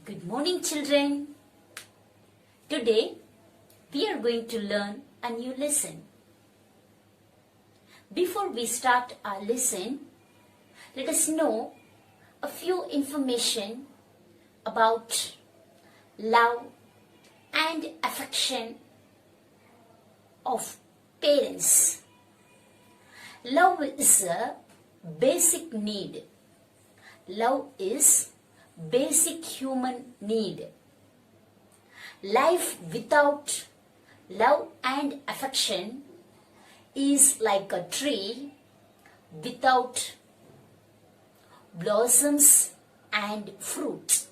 Good morning, children. Today we are going to learn a new lesson. Before we start our lesson, let us know a few information about love and affection of parents. Love is a basic need. Love is basic human need. Life without love and affection is like a tree without blossoms and fruit.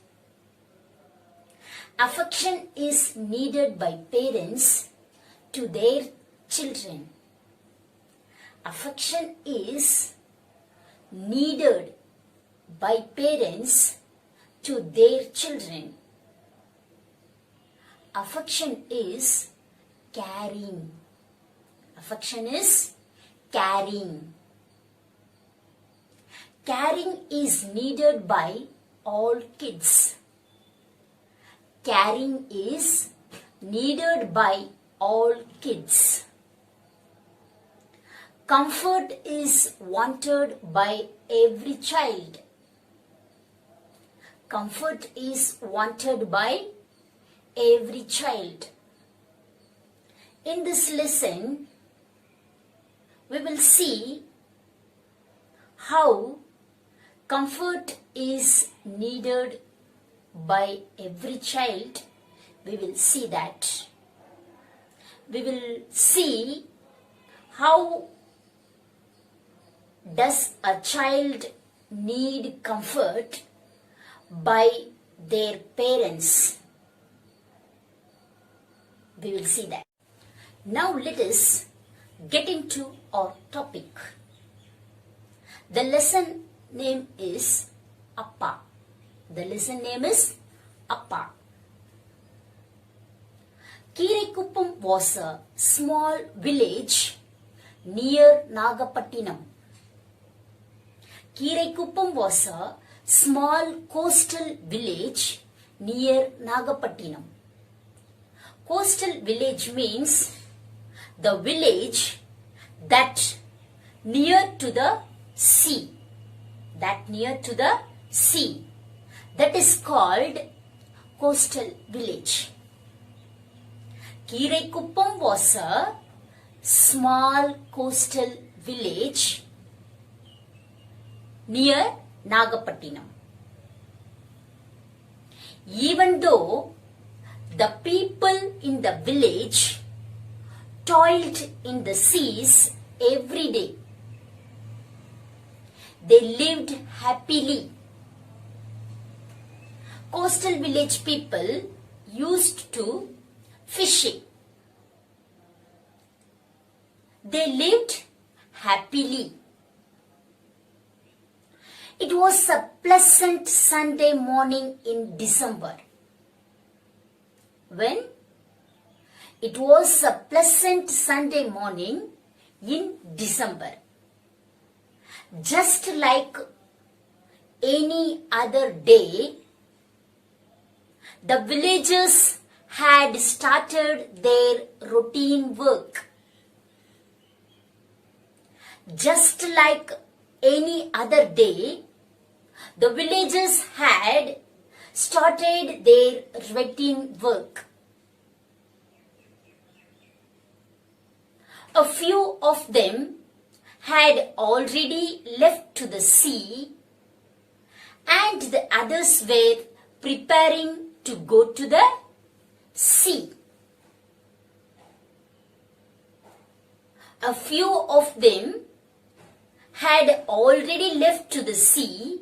Affection is needed by parents to their children. Affection is needed by parents to their children. Affection is caring. Affection is caring. Caring is needed by all kids. Caring is needed by all kids. Comfort is wanted by every child. Comfort is wanted by every child. In this lesson, we will see how comfort is needed by every child. We will see that. We will see how does a child need comfort by their parents. We will see that. Now let us get into our topic. The lesson name is Appa. The lesson name is Appa. Kirikuppam was a small village near Nagapattinam. Kirikuppam was a small coastal village near Nagapattinam. Coastal village means the village that near to the sea. That near to the sea. That is called coastal village. Kirikuppam was a small coastal village near Nagapattinam. Even though the people in the village toiled in the seas every day, they lived happily. Coastal village people used to fishing. They lived happily. It was a pleasant Sunday morning in December. When? It was a pleasant Sunday morning in December. Just like any other day, the villagers had started their routine work. Just like any other day, the villagers had started their routine work. A few of them had already left to the sea, and the others were preparing to go to the sea. A few of them had already left to the sea,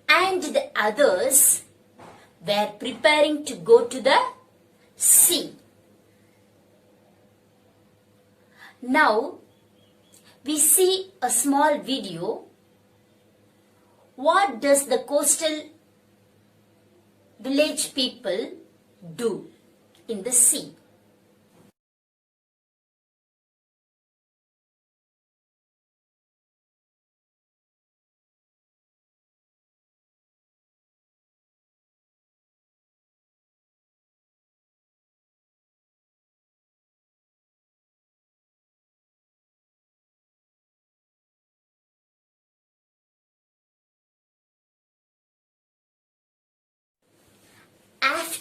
and the others were preparing to go to the sea. Now, we see a small video. What does the coastal village people do in the sea?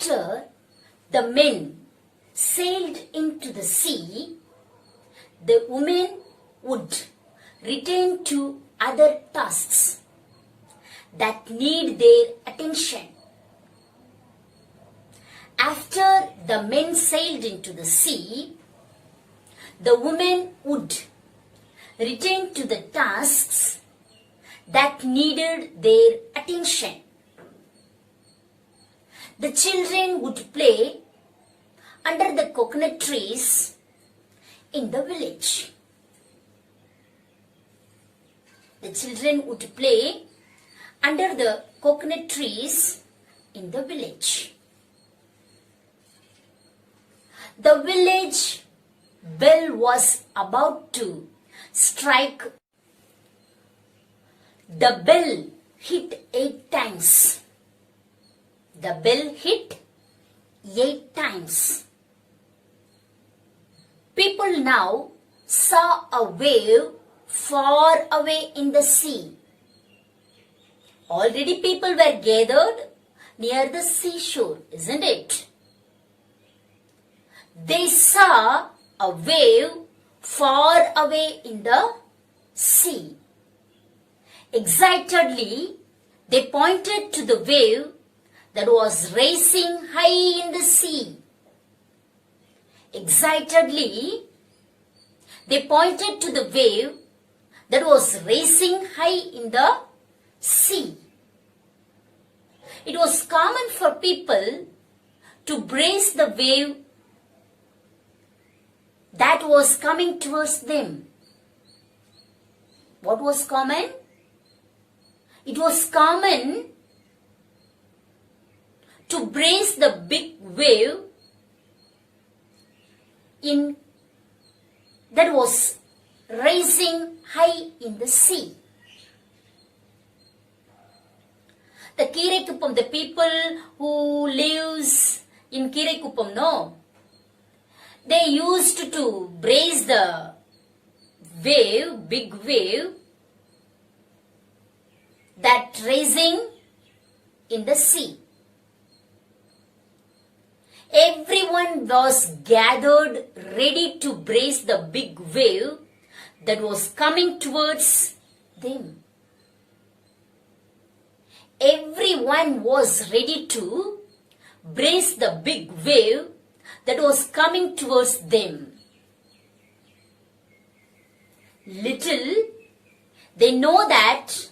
After the men sailed into the sea, the women would return to other tasks that need their attention. After the men sailed into the sea, the women would return to the tasks that needed their attention. The children would play under the coconut trees in the village. The children would play under the coconut trees in the village. The village bell was about to strike. The bell hit 8 times. The bell hit 8 times. People now saw a wave far away in the sea. Already people were gathered near the seashore, isn't it? They saw a wave far away in the sea. Excitedly, they pointed to the wave that was racing high in the sea. Excitedly, they pointed to the wave that was racing high in the sea. It was common for people to brace the wave that was coming towards them. What was common? It was common to brace the big wave that was rising high in the sea. The Kiraikupam, the people who lives in Kiraikupam, no, they used to brace the wave, big wave, that rising in the sea. Everyone was gathered ready to brace the big wave that was coming towards them. Everyone was ready to brace the big wave that was coming towards them. Little they know that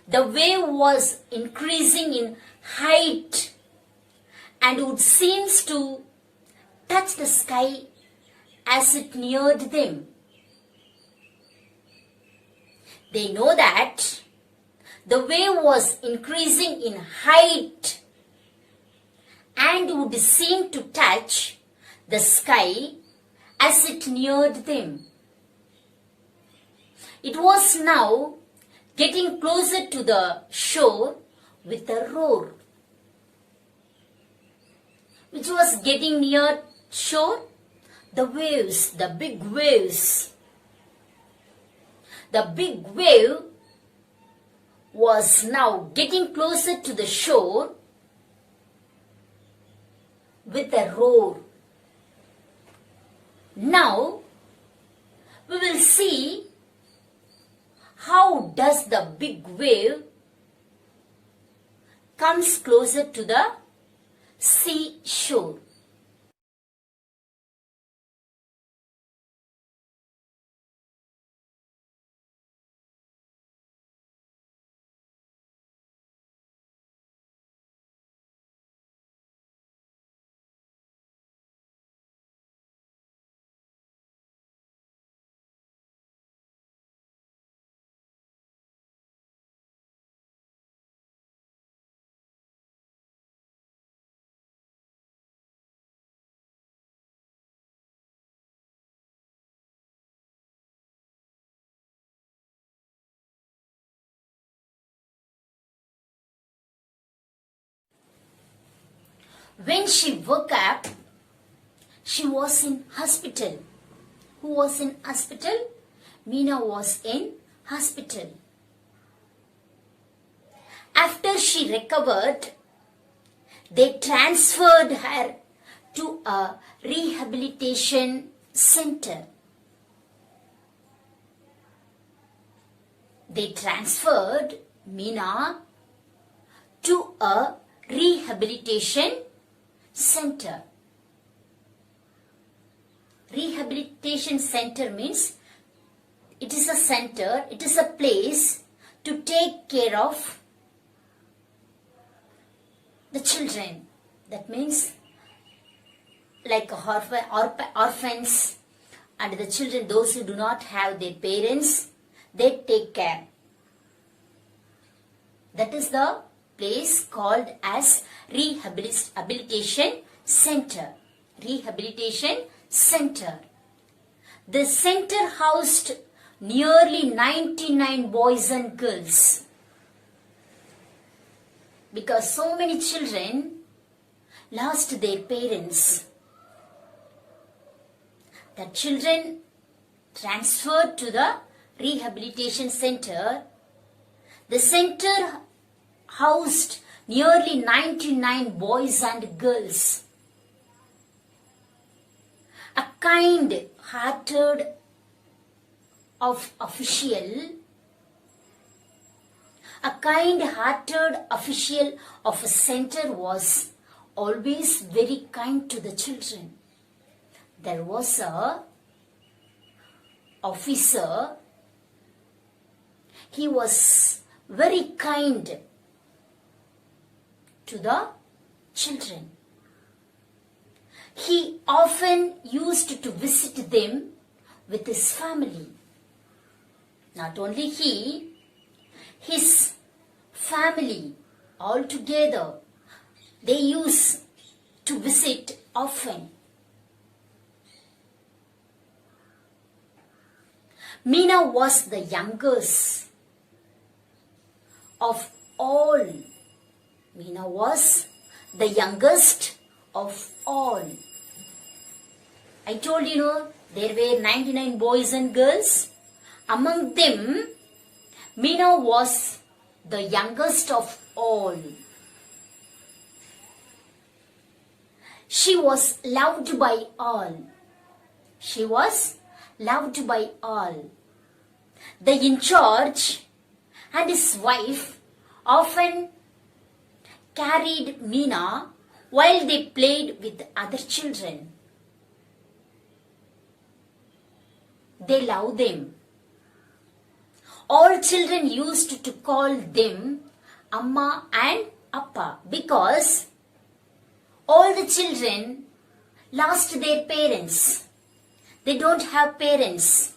the wave was increasing in height and would seem to touch the sky as it neared them. They know that the wave was increasing in height and would seem to touch the sky as it neared them. It was now getting closer to the shore with a roar. Which was getting near shore? The waves, the big waves. The big wave was now getting closer to the shore with a roar. Now we will see how does the big wave comes closer to the seashore. When she woke up, she was in hospital. Who was in hospital? Meena was in hospital. After she recovered, They transferred her to a rehabilitation center. They transferred Meena to a rehabilitation center. Rehabilitation center means it is a center, it is a place to take care of the children. That means like orphans and the children, those who do not have their parents, they take care. That is the place called as rehabilitation center. Rehabilitation center. The center housed nearly 99 boys and girls. Because so many children lost their parents. The children transferred to the rehabilitation center. The center housed nearly 99 boys and girls. A kind-hearted official of a center was always very kind to the children. There was a officer. He was very kind to the children. He often used to visit them with his family. Not only he, his family all together, they used to visit often. Meena was the youngest of all. Meena was the youngest of all. I told you, there were 99 boys and girls. Among them, Meena was the youngest of all. She was loved by all. She was loved by all. The in charge and his wife often carried Meena while they played with other children. They loved them. All children used to call them Amma and Appa because all the children lost their parents. They don't have parents.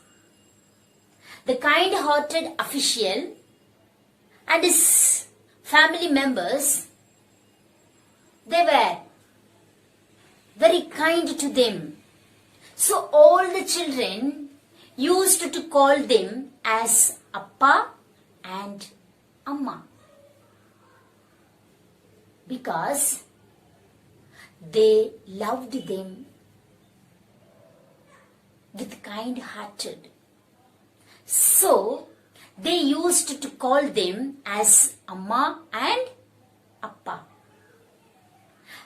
The kind-hearted official and his family members, they were very kind to them. So all the children used to call them as Appa and Amma because they loved them with kind-hearted. So they used to call them as Amma and Appa.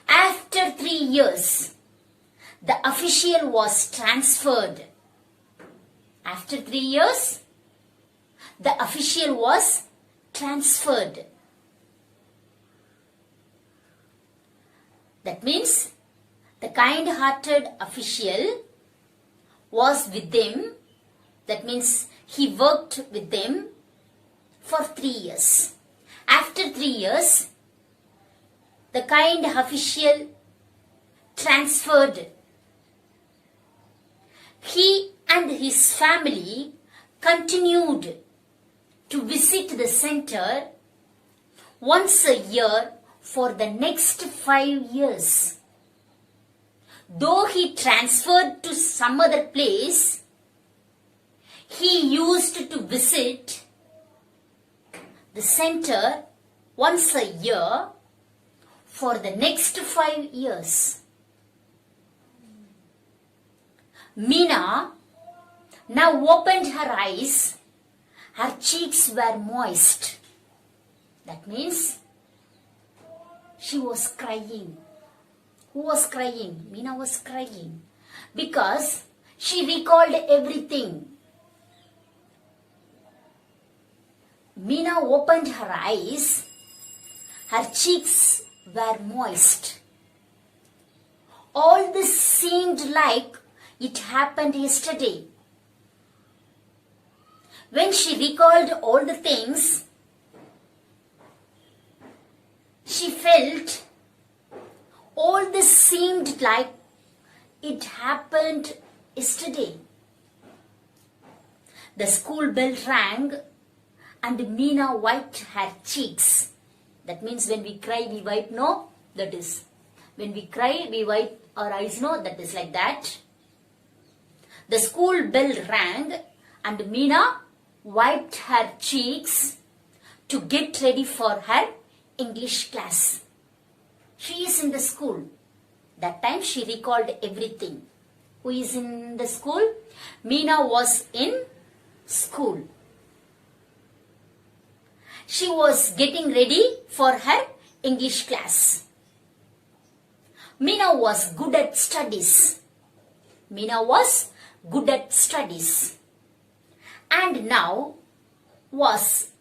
After 3 years, the official was transferred. After 3 years, the official was transferred. That means the kind-hearted official was with them. That means he worked with them for 3 years. After 3 years, the kind official transferred. He and his family continued to visit the center once a year for the next 5 years. Though he transferred to some other place, he used to visit the center once a year for the next 5 years. Meena now opened her eyes. Her cheeks were moist. That means She was crying. Who was crying? Meena was crying. Because she recalled everything. Meena opened her eyes. Her cheeks were moist. All this seemed like it happened yesterday. When she recalled all the things, she felt all this seemed like it happened yesterday. The school bell rang and Meena wiped her cheeks. That means when we cry, we wipe, no? That is. When we cry, we wipe our eyes, no? That is like that. The school bell rang and Meena wiped her cheeks to get ready for her English class. She is in the school. That time she recalled everything. Who is in the school? Meena was in school. She was getting ready for her English class. Meena was good at studies. Meena was good at studies. And now was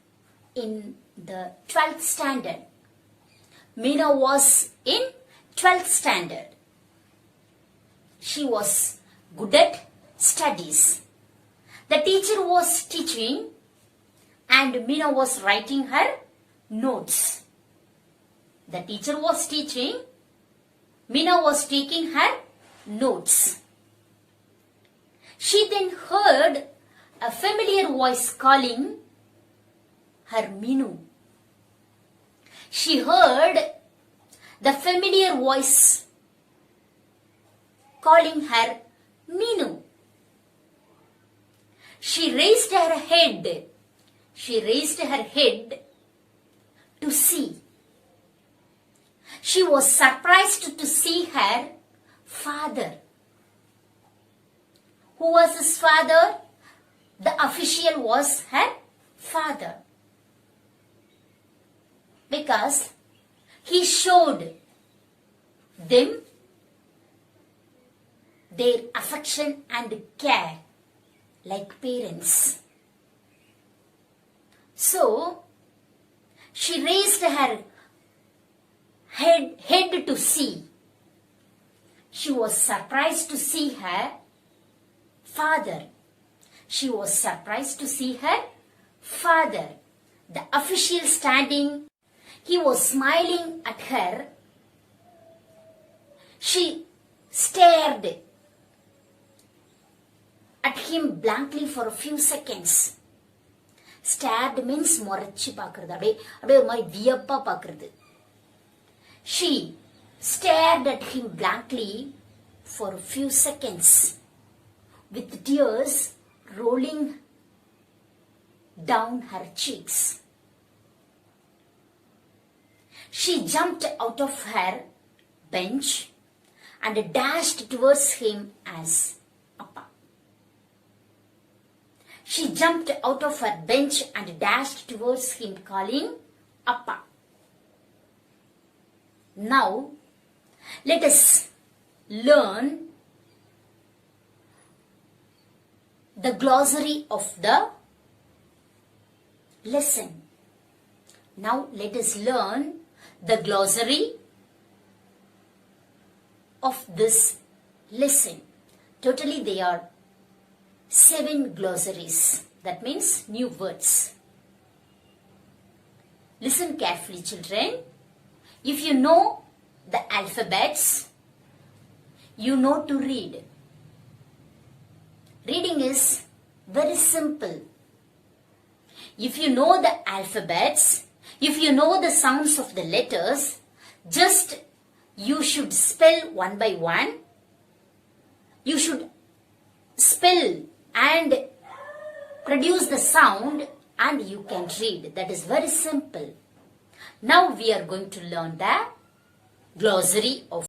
in the 12th standard. Meena was in 12th standard. She was good at studies. The teacher was teaching and Meena was writing her notes. The teacher was teaching. Meena was taking her notes. She then heard a familiar voice calling her Meenu. She heard the familiar voice calling her Meenu. She raised her head. She raised her head to see. She was surprised to see her father. Who was his father? The official was her father. Because he showed them their affection and care like parents. So, she raised her head to see. She was surprised to see her father. She was surprised to see her father. The official standing, he was smiling at her. She stared at him blankly for a few seconds. Stared means morachi paakradhu. Abbe or mari viyappa paakradhu. She stared at him blankly for a few seconds with tears rolling down her cheeks. She jumped out of her bench and dashed towards him as Appa. She jumped out of her bench and dashed towards him calling Appa. Now, let us learn the glossary of the lesson. Now, let us learn the glossary of this lesson. Totally, they are 7 glossaries. That means new words. Listen carefully, children. If you know the alphabets, you know to read. Reading is very simple. If you know the alphabets, if you know the sounds of the letters, just you should spell one by one. You should spell and produce the sound and you can read. That is very simple. Now we are going to learn the glossary of